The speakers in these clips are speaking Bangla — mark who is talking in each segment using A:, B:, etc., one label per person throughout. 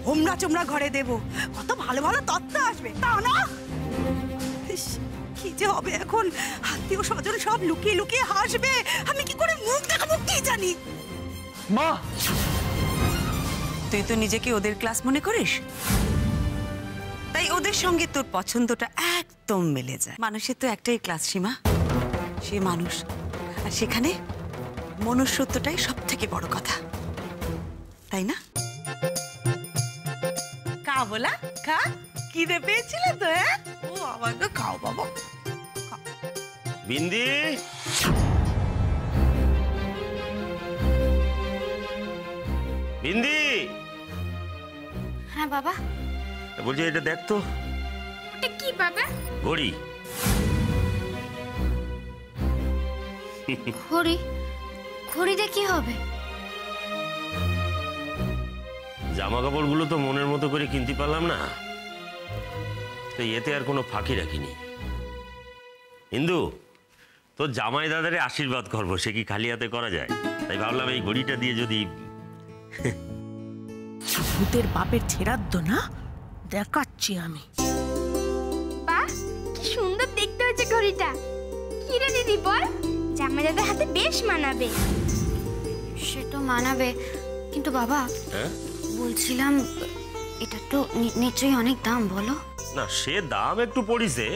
A: হোমরা চোমরা ঘরে দেব, কত ভালো ভালো তত্ত্ব আসবে, তা না? কি যে হবে এখন, আত্মীয় স্বজন সব লুকিয়ে লুকিয়ে হাসবে, আমি কি করে মুখ দেখাবো কি জানি।
B: মা,
A: তুই তো নিজেকে ওদের ক্লাস মনে করিস, তাই ওদের সঙ্গে তোর পছন্দটা একদম মিলে যায়। মানুষের তো একটাই ক্লাস সীমা, সে মানুষ, আর সেখানে মনুষ্যত্বটাই সব থেকে বড় কথা, তাই না? কা বলা খা, খিদে পেয়েছিল তো? হ্যাঁ, ও আমাকে খাও বাবা।
C: বিন্দি, বিন্দি।
D: হ্যাঁ বাবা।
C: বলছি এটা দেখ তো।
D: এটা কি বাবা?
C: ঘড়ি।
D: ঘড়ি? ঘড়িতে কি হবে?
C: জামা কাপড়গুলো তো মনের মতো করে কিনতে পারলাম না, তো এতে আর কোনো ফাঁকি রাখিনি। ইন্দু, তোর জামাই দাদারে আশীর্বাদ করবো, সে কি খালি হাতে করা যায়? তাই ভাবলাম এই ঘড়িটা দিয়ে যদি।
E: ভূতের বাপের ছেড়াদ্দ না, দেখাচ্ছি আমি।
D: বাহ, কি সুন্দর দেখতে হয়েছে ঘড়িটা। কি রে দিদি বল, জামাই দাদার হাতে বেশ মানাবে। সে তো মানাবে, কিন্তু বাবা বলছিলাম এটা তো নিশ্চয়ই অনেক দাম, বলো?
C: না, সে দাম একটু পড়িছে,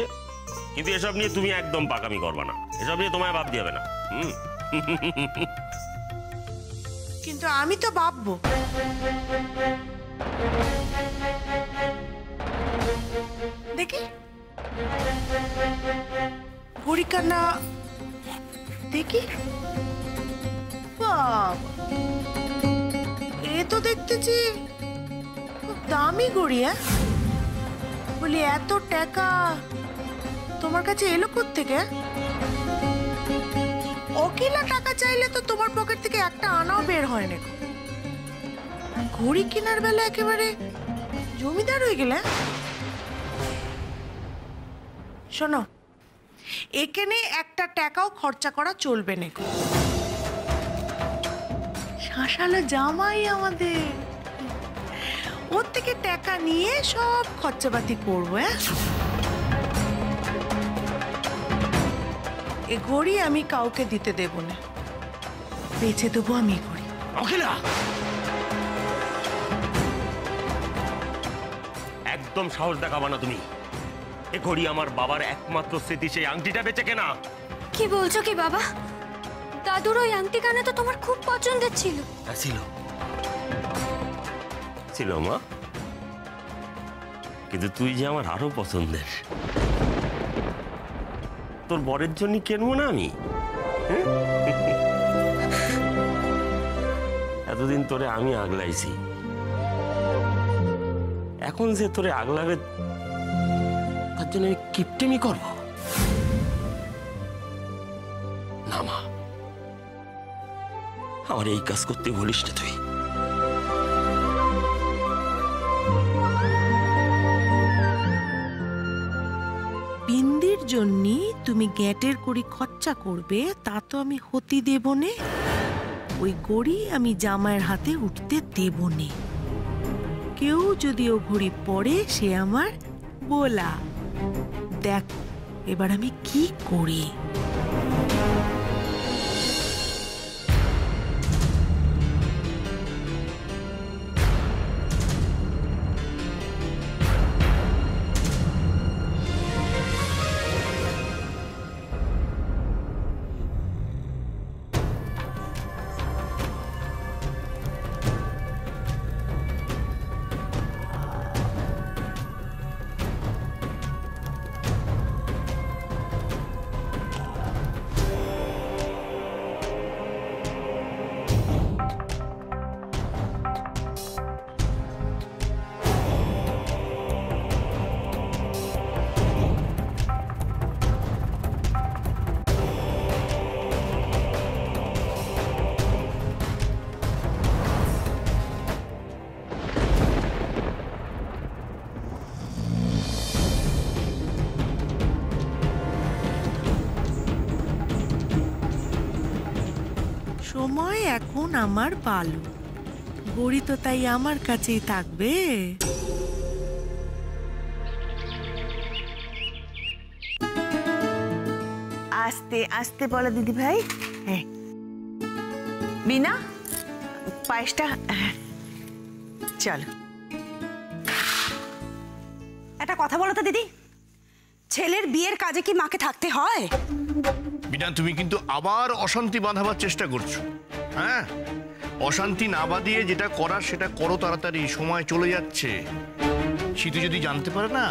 C: কিন্তু এসব নিয়ে তুমি একদম পাকামি করবা না, এসব নিয়ে তোমায় ভাবতে হবে না।
E: কিন্তু আমি তো ভাববো। দেখি ঘড়ি কানা, দেখি। এ তো দেখতেছি খুব দামি ঘড়ি। বলি এত টাকা তোমার কাছে এলো কোত্থেকে? অকিলা টাকা চাইলে তো তোমার পকেট থেকে একটা আনাও বের হয় না। ঘড়ি কেনার বেলা একেবারে জমিদার হয়ে গেলে। শোনো, এখানে একটা টাকাও খরচা করা চলবে না। শাসালো জামাই আমাদের, ওর থেকে টাকা নিয়ে সব খরচাপাতি করবো। এ ঘড়ি আমি কাউকে দিতে দেব না, বেঁচে দেবো আমি ঘড়ি।
C: অখিলা, একদম সাহস দেখাবা না তুমি। এ ঘড়ি আমার বাবার একমাত্র স্মৃতি, সেই আংটিটা বেচে কেনা।
D: কি বলছো কি বাবা? দাদুর ওই আংটি কানে তো তোমার খুব পছন্দের ছিল।
C: ছিল ছিল মা, কিন্তু তুই যে আমার আরো পছন্দের। তোর বরের জন্য কেনবো না আমি? এতদিন তোরে আমি আগলাইছি, এখন যে তোরে আগলাবে তার জন্য আমি কিপটেমি করবো না মা। আমার এই কাজ করতে বলিস না তুই।
E: বিন্দির জন্য তুমি গ্যাটের কড়ি খরচা করবে, তা তো আমি হতে দেব নে। ওই গড়ি আমি জামাইয়ের হাতে উঠতে দেব নে। কেউ যদি ও ঘড়ি পরে, সে আমার বলা। দেখ এবার আমি কি করি। সময় এখন আমার ভালো, গড়ি তো তাই আমার কাছেই থাকবে।
B: আস্তে আস্তে বলো দিদি ভাই। হ্যাঁ বিনা পায়েসটা চলো।
A: একটা কথা বলো তো দিদি, ছেলের বিয়ের কাজে কি মাকে থাকতে হয়?
F: বিনা তুমি কিন্তু আবার অশান্তি বাঁধাবার চেষ্টা করছো। হ্যাঁ, অশান্তি না বাঁধিয়ে যেটা করার সেটা করো তাড়াতাড়ি, সময় চলে যাচ্ছে। শীতু যদি জানতে পারে না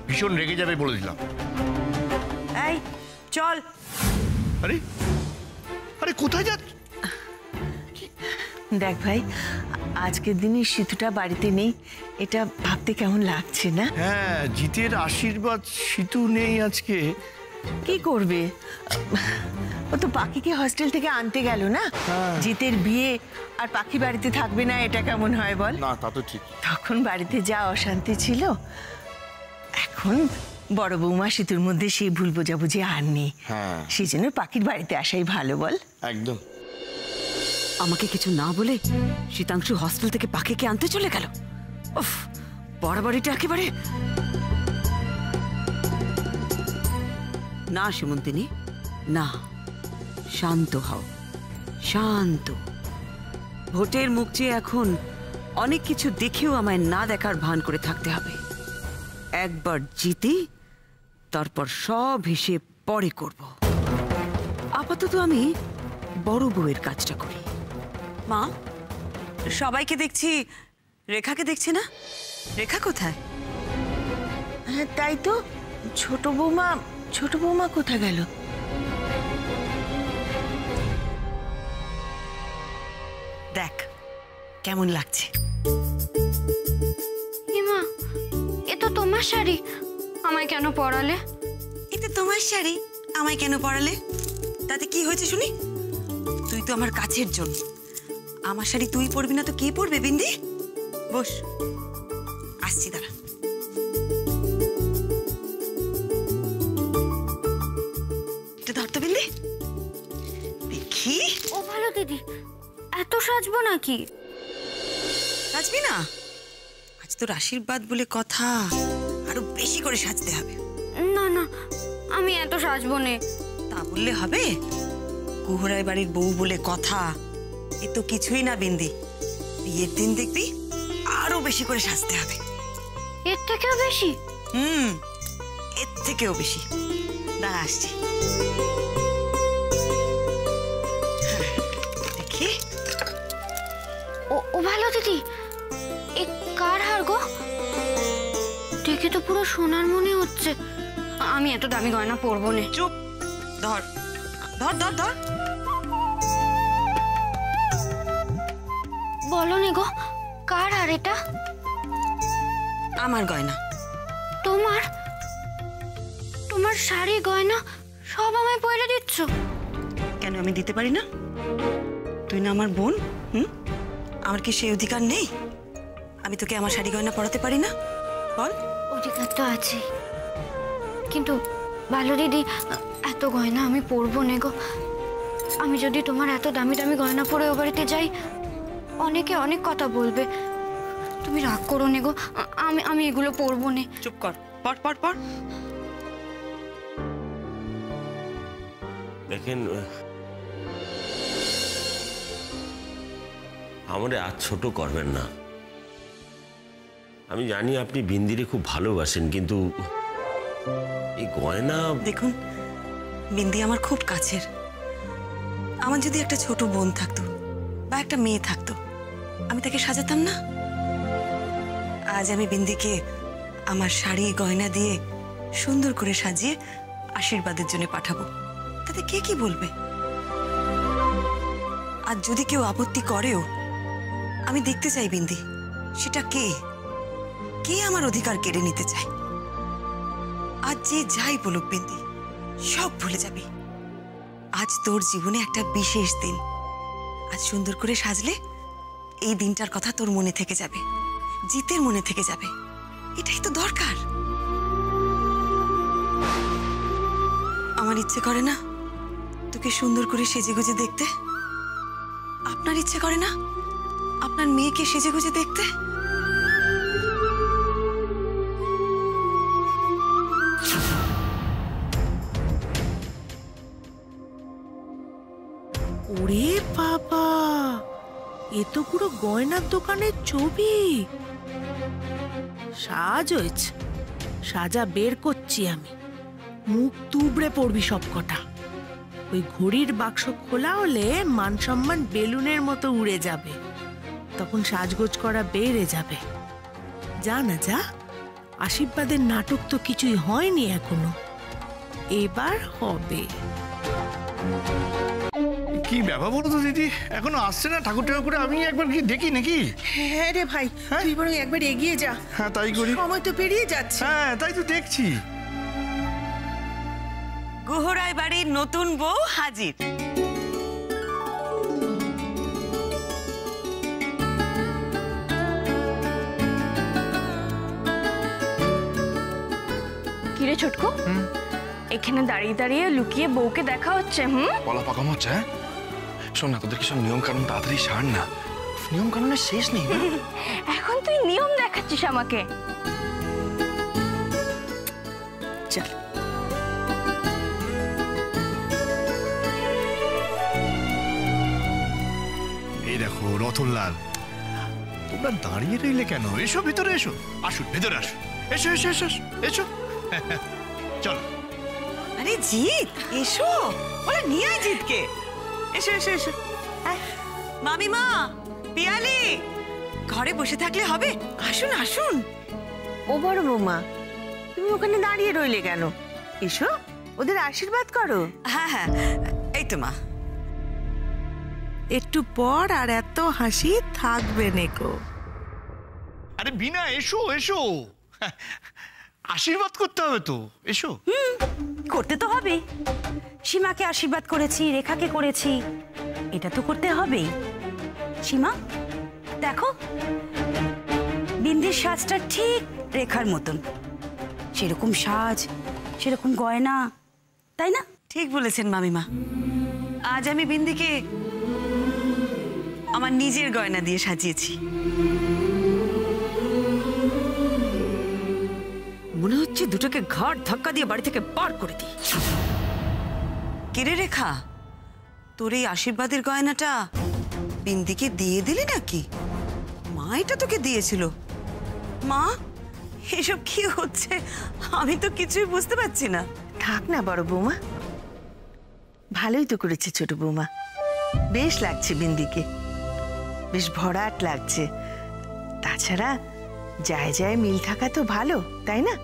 F: ভীষণ রেগে যাবে বলে দিলাম।
A: এই চল।
F: আরে আরে কোথায় যাচ্ছ?
B: দেখ ভাই, আজকের দিনে শীতুটা বাড়িতে নেই, এটা ভাবতে কেমন লাগছে না?
F: হ্যাঁ, জিতের আশীর্বাদ শীতু নেই আজকে।
B: কি করবে, ও তো পাখিকে হস্টেল থেকে আনতে গেল না। জিতের বিয়ে আর পাখি বাড়িতে থাকবে না, এটা কেমন হয় বল?
F: না তা তো ঠিক।
B: তখন বাড়িতে যা অশান্তি ছিল, এখন বড় বৌমা শীতুর মধ্যে সেই ভুল বোঝাবুঝি আর নেই।
F: হ্যাঁ।
B: সেই জন্য পাখির বাড়িতে আসাই ভালো বল।
F: একদম।
A: আমাকে কিছু না বলে শীতাংশু হস্টেল থেকে পাখিকে আনতে চলে গেল। উফ, বরাবরিটা একেবারে না। সুমন্তিনী না, শান্ত হও, শান্ত। ভোটের মুখ চেয়ে এখন অনেক কিছু দেখেও আমায় না দেখার ভান করে থাকতে হবে। একবার জিতি, তারপর সব হিসেব পরে করব। আপাতত আমি বড় বউয়ের কাজটা করি। মা, সবাইকে দেখছি, রেখাকে দেখছি না। রেখা কোথায়?
B: হ্যাঁ তাই তো, ছোট বৌমা কোথা গেল?
A: দেখ কেমন লাগছে।
D: হিমা, এ তো তোমার শাড়ি, আমায় কেন পরালে?
A: এটা তোমার শাড়ি, আমায় কেন পরালে? তাতে কি হয়েছে শুনি? তুই তো আমার কাছের জন, আমার শাড়ি তুই পরবি না তো কে পরবে? বিন্দি, বস, আসছি দাঁড়া। এটা ধর তো বিন্দি, দেখি।
D: ও ভালো দিদি, এত সাজবো নাকি?
A: সাজবি না? আজ তোর আশীর্বাদ বলে কথা, আরো বেশি করে সাজতে হবে।
D: না না, আমি এত সাজবো নে।
A: তা বললে হবে? কুহরাই বাড়ির বউ বলে কথা, এ তো কিছুই না বিন্দি। বিয়ের দিন দেখবি আরো বেশি করে সাজতে হবে।
D: এর থেকেও বেশি?
A: এর থেকেও বেশি। দাঁড়া আসছি। দেখি।
D: ও ভালো দিদি, এ কার হার গো? দেখে তো পুরো সোনার মনে হচ্ছে। আমি এত দামি গয়না পরবো না।
A: চুপ, ধর ধর ধর ধর।
D: বলো নে গো, কার হার এটা?
A: আমার গয়না।
D: তোমার? তোমার শাড়ি গয়না সব আমায় পরে দিচ্ছ?
A: কেন আমি দিতে পারি না? তুই না আমার বোন? আমার কি সেই অধিকার নেই? আমি তোকে আমার শাড়ি গয়না পরাতে পারি না? বল।
D: অধিকার তো আছে, কিন্তু ভালো দিদি, এত গয়না আমি পরবো না গো। আমি যদি তোমার এত দামি দামি গয়না পরে ও বাড়িতে যাই, অনেকে অনেক কথা বলবে। তুমি রাগ করো নে গো, আমি এগুলো পরবো না।
A: চুপ কর, পর পর পর।
C: দেখেন, আমারে আজ ছোট করবেন না। আমি জানি আপনি বিন্দিরে খুব ভালোবাসেন, কিন্তু এই গয়না।
A: দেখুন, বিন্দি আমার খুব কাছের। আমার যদি একটা ছোট বোন থাকতো বা একটা মেয়ে থাকতো, আমি তাকে সাজাতাম না? আজ আমি বিন্দিকে আমার শাড়ি গয়না দিয়ে সুন্দর করে সাজিয়ে আশীর্বাদের জন্য পাঠাবো। তাতে কে কি বলবে? আর যদি কেউ আপত্তি করেও, আমি দেখতে চাই বিন্দি সেটা কে কে আমার অধিকার কেড়ে নিতে চায়। আজ যে যাই বলুক বিন্দি, সব ভুলে যাবি। আজ তোর জীবনে একটা বিশেষ দিন। আজ সুন্দর করে সাজলে এই দিনটার কথা তোর মনে থেকে যাবে, জিতের মনে থেকে যাবে। এটাই তো দরকার। আমার ইচ্ছে করে না তোকে সুন্দর করে সেজে গুজে দেখতে? আপনার ইচ্ছে করে না আপনার মেয়েকে সেজে গুজে দেখতে।
E: ওরে বাবা, এ তো পুরো গয়নার দোকানের ছবি। সাজ হয়েছে, সাজা বের করছি আমি। মুখ তুবড়ে পড়বি সব কটা। ওই ঘড়ির বাক্স খোলা হলে মান সম্মান বেলুনের মতো উড়ে যাবে, তখন সাজগোজ করা বেড়ে যাবে। যা না যা, আশীর্বাদের নাটক তো কিছুই হয়নি এখনো, এবার হবে।
F: কি ব্যাপার বলো তো দিদি, এখনো আসছে না ঠাকুর ঠাকুর করে? আমি একবার কি দেখি নাকি?
B: হ্যাঁ রে ভাই, তুই বরং একবার এগিয়ে যা।
F: হ্যাঁ তাই করি।
B: সময় তো পেরিয়ে যাচ্ছে।
F: হ্যাঁ তাই তো দেখছি।
A: গুহরায় বাড়ির নতুন বউ হাজির।
G: কিরে ছোটকু, এখানে দাঁড়িয়ে দাঁড়িয়ে লুকিয়ে বউকে দেখা হচ্ছে?
H: বলা পাকাম হচ্ছে। হ্যাঁ শোন না, তোদের কিছু নিয়ম কানুন তাড়াতাড়ি সার না, নিয়ম কানুনের শেষ নেই না।
G: এখন তুই নিয়ম দেখাচ্ছিস আমাকে?
B: চল।
F: এই দেখো রতনলাল, তোমরা দাঁড়িয়ে রইলে কেন? এসো ভিতরে এসো। আসুন ভেতরে আসুন। এসো এসো এসো এসো। চলো।
A: আরে জিৎ, এসো। বলে নিয়ে আয় জিৎকে। এসো এসো এসো। মামিমা, পিয়ালি, ঘরে বসে থাকলে হবে? আসুন আসুন।
B: ও বড় বৌমা, তুমি ওখানে দাঁড়িয়ে রইলে কেন? এসো, ওদের আশীর্বাদ করো।
A: হ্যাঁ হ্যাঁ, এই তো মা।
E: একটু পর আর এত হাসি থাকবে নেকো।
F: আরে বিনা, এসো এসো। আশীর্বাদ করতে হবে তো, এসো।
I: করতে তো হবে। সীমাকে আশীর্বাদ করেছি, রেখাকে করেছি, এটা তো করতে হবেই। সীমা দেখো, বিন্দির সাজটা ঠিক রেখার মতন, সেরকম সাজ, সেরকম গয়না, তাই না?
A: ঠিক বলেছেন মামিমা। আজ আমি বিন্দিকে আমার নিজের গয়না দিয়ে সাজিয়েছি। মনে হচ্ছে দুটোকে ঘাড় ধাক্কা দিয়ে বাড়ি থেকে বার করে দিই। কিরে রেখা, তোর এই আশীর্বাদের গয়নাটা বিন্দিকে দিয়ে দিলি নাকি? মা এটা তোকে দিয়েছিল। মা, এসব কি হচ্ছে? আমি তো কিছুই বুঝতে পারছি না।
B: থাক না বড় বৌমা, ভালোই তো করেছে ছোট বৌমা। বেশ লাগছে বিন্দিকে, বেশ ভরাট লাগছে। তাছাড়া যায় যায় মিল থাকা তো ভালো, তাই না?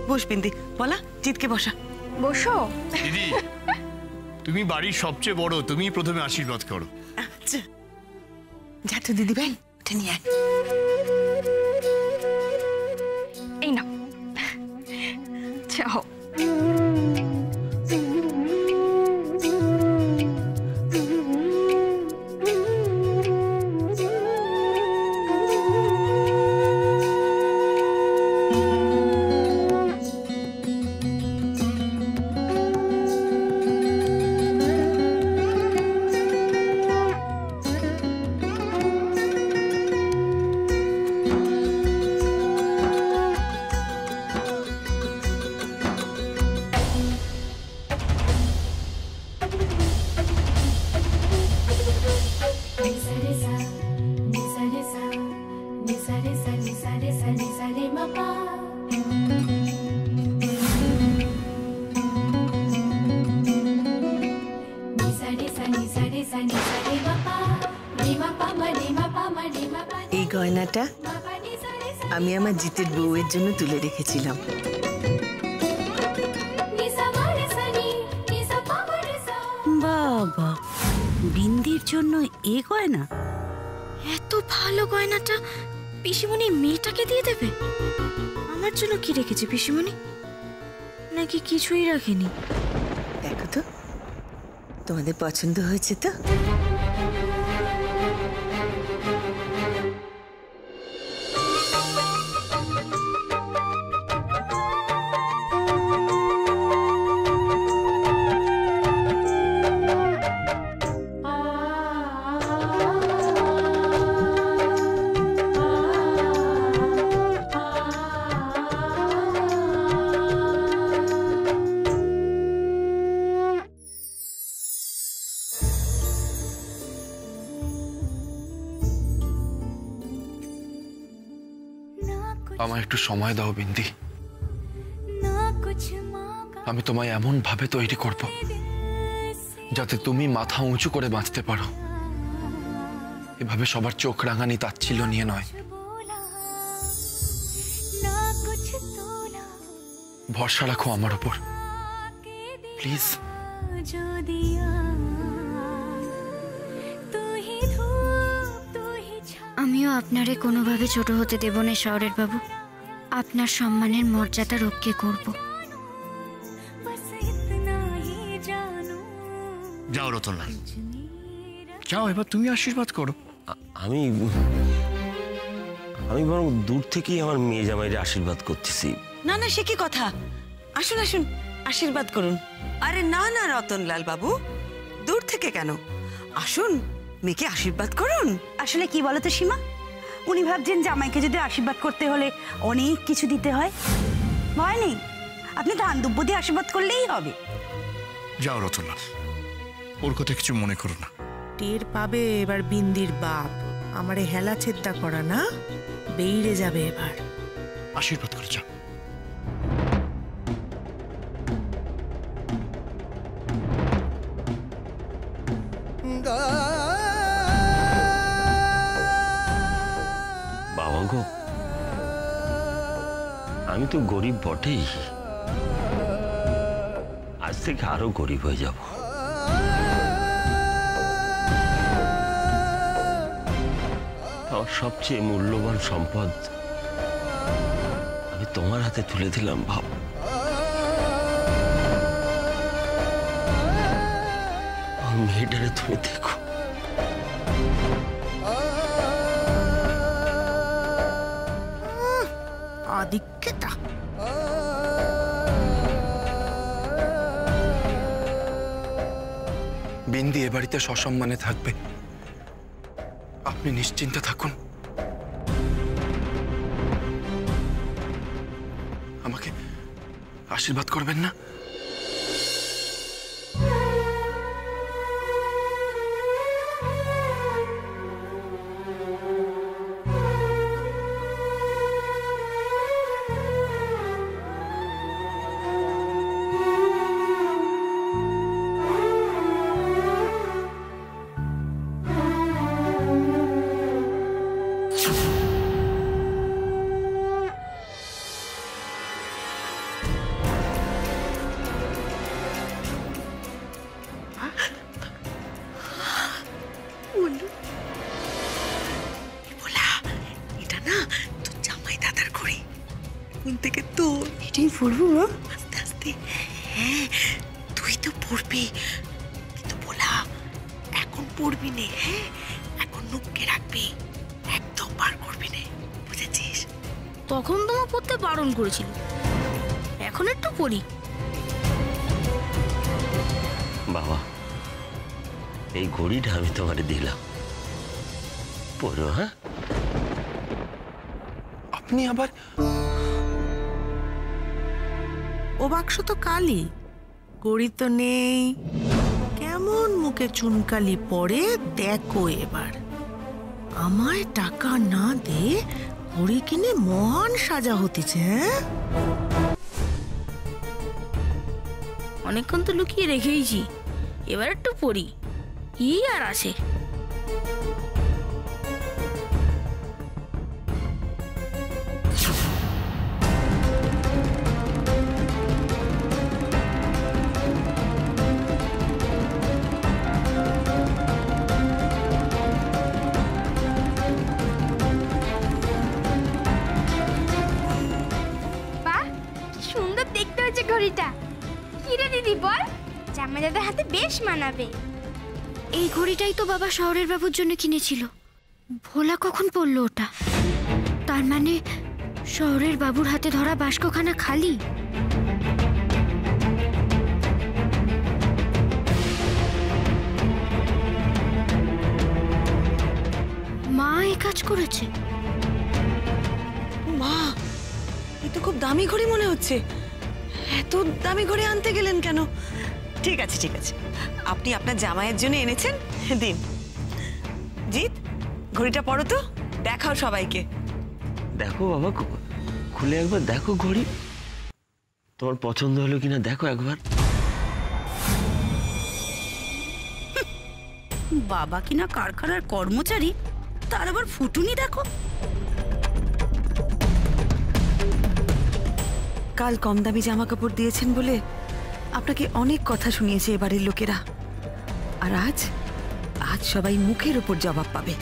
A: বস বিন্দি, বলা জিতকে বসা।
G: বসো।
F: দিদি, তুমি বাড়ির সবচেয়ে বড়, তুমি প্রথমে আশীর্বাদ করো।
B: আচ্ছা, যা তো দিদি ভাই, ওটা নিয়ে আয়।
G: এই না, যাও।
B: এই গয়নাটা আমি আমার জিতের বউয়ের জন্য তুলে রেখেছিলাম।
I: বাবা, বিন্দির জন্য এ গয়না?
G: এত ভালো গয়নাটা পিসিমণি মেয়েটাকে দিয়ে দেবে? আমার জন্য কি রেখেছে পিসিমণি? নাকি কিছুই রাখেনি?
B: দেখো তো, তোমাদের পছন্দ হয়েছে তো?
H: আমায় একটু সময় দাও বিন্দি। আমি তোমায় এমন ভাবে তৈরি করব যাতে তুমি মাথা উঁচু করে বাঁচতে পারো। এভাবে সবার চোখ রাঙানি তাচ্ছিল্য নিয়ে নয়। ভরসা রাখো আমার উপর প্লিজ।
D: আমিও আপনারে কোনোভাবে ছোট হতে দেব না শহরের বাবু। আপনার সম্মানের মর্যাদা রক্ষে করব।
F: যাও রতনলাল, যাও, এবার তুমি আশীর্বাদ করো।
C: আমি আমি বরং দূর থেকেই আমার মেয়ে জামাইরে আশীর্বাদ করতেছি।
A: না না, সে কি কথা! আসুন আসুন, আশীর্বাদ করুন। আরে না না রতনলাল বাবু, দূর থেকে কেন, আসুন মেয়েকে আশীর্বাদ করুন।
I: আসলে কি বলতো সীমা, উনি ভাবছেন জামাইকে যদি আশীর্বাদ করতে হলে অনেক কিছু দিতে হয়। ভয় নেই, আপনি ধান দুব্য দিয়ে আশীর্বাদ করলেই হবে।
F: যাও রতনলাল, ওর কথা কিছু মনে করো না।
E: টের পাবে এবার বিন্দির বাপ আমারে হেলা ছেদ্দা করা না বেইরে যাবে এবার।
F: আশীর্বাদ করে যাও।
C: বাবা গো, আমি তো গরিব বটেই, আজ থেকে আরো গরিব হয়ে যাব। আমার সবচেয়ে মূল্যবান সম্পদ আমি তোমার হাতে তুলে দিলাম ভাব। মেয়েটারে তুমি দেখো।
E: আদিক্যতা
H: বিন্দি এ বাড়িতে সসম্মানে থাকবে, আপনি নিশ্চিন্তে থাকুন। আমাকে আশীর্বাদ করবেন না?
B: এটা না তোর জামাই দাদার ঘড়ি। কোন থেকে তো
I: এটাই পড়বো মা?
B: আস্তে আস্তে। হ্যাঁ, তুই তো পড়বি, কিন্তু বলা এখন পড়বি নে। হ্যাঁ, এখন নুক্কে রাখবি, একদম বার করবি নে, বুঝেছিস?
G: তখন তোমার পড়তে বারণ করেছিল, এখন একটু পড়ি।
C: বাবা, এই ঘড়িটা আমি তোমারে দিলাম, পড়ো। হ্যাঁ,
H: আপনি আবার?
E: ও বাক্স তো কালি, গড়ি তো নেই। কেমন মুখে চুনকালি পড়ে দেখো এবার। আমায় টাকা না দিয়ে ঘড়ি কিনে মহান সাজা হতেছে। হ্যাঁ,
G: অনেকক্ষণ তো লুকিয়ে রেখেইছি, এবার একটু পড়ি, কি আর আছে।
D: বাহ, কি সুন্দর দেখতে হয়েছে ঘড়িটা। কি রে দিদি বল, জামাই দাদার হাতে বেশ মানাবে। এই ঘড়িটাই তো বাবা শহরের বাবুর জন্য কিনেছিল। ভোলা কখন পড়লো ওটা? তার মানে শহরের বাবুর হাতে ধরা বাস্কখানা খালি। মা এই কাজ করেছে।
A: মা, এ তো খুব দামি ঘড়ি মনে হচ্ছে। এত দামি ঘড়ি আনতে গেলেন কেন? ঠিক আছে ঠিক আছে, আপনি আপনার জামাইয়ের জন্য এনেছেন, দিন। জিৎ, ঘড়িটা পড়ো তো, দেখাও সবাইকে।
C: দেখো বাবা, খুলে একবার দেখো ঘড়ি, তোমার পছন্দ হলো কিনা দেখো একবার।
I: বাবা কিনা কারখানার কর্মচারী, তার আবার ফুটুনি দেখো।
A: কাল কম দামি জামা কাপড় দিয়েছেন বলে আপনাকে অনেক কথা শুনিয়েছে এবারের লোকেরা, আর আজ আজ সবাই মুখের ওপর জবাব পাবে।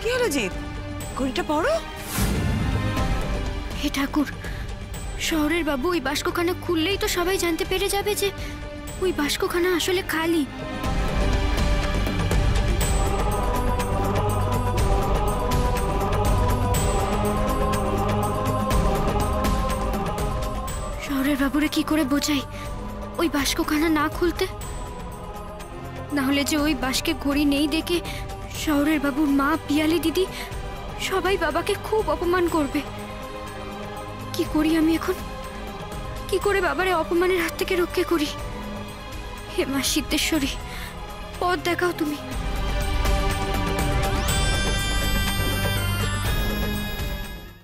A: কি হলো জিৎ, ঘড়িটা পড়ো।
D: হে ঠাকুর, শহরের বাবু ওই বাস্কখানা খুললেই তো সবাই জানতে পেরে যাবে যে ওই বাস্কখানা আসলে খালি। শহরের বাবুরে কি করে বোঝাই ওই বাস্কখানা না খুলতে? না হলে যে ওই বাস্কে ঘড়ি নেই দেখে শহরের বাবুর মা, পিয়ালি দিদি সবাই বাবাকে খুব অপমান করবে। কি করি আমি এখন? কি করে বাবারে অপমানের হাত থেকে রক্ষা করি? হে মা সিদ্ধেশ্বরী, পথ দেখাও তুমি।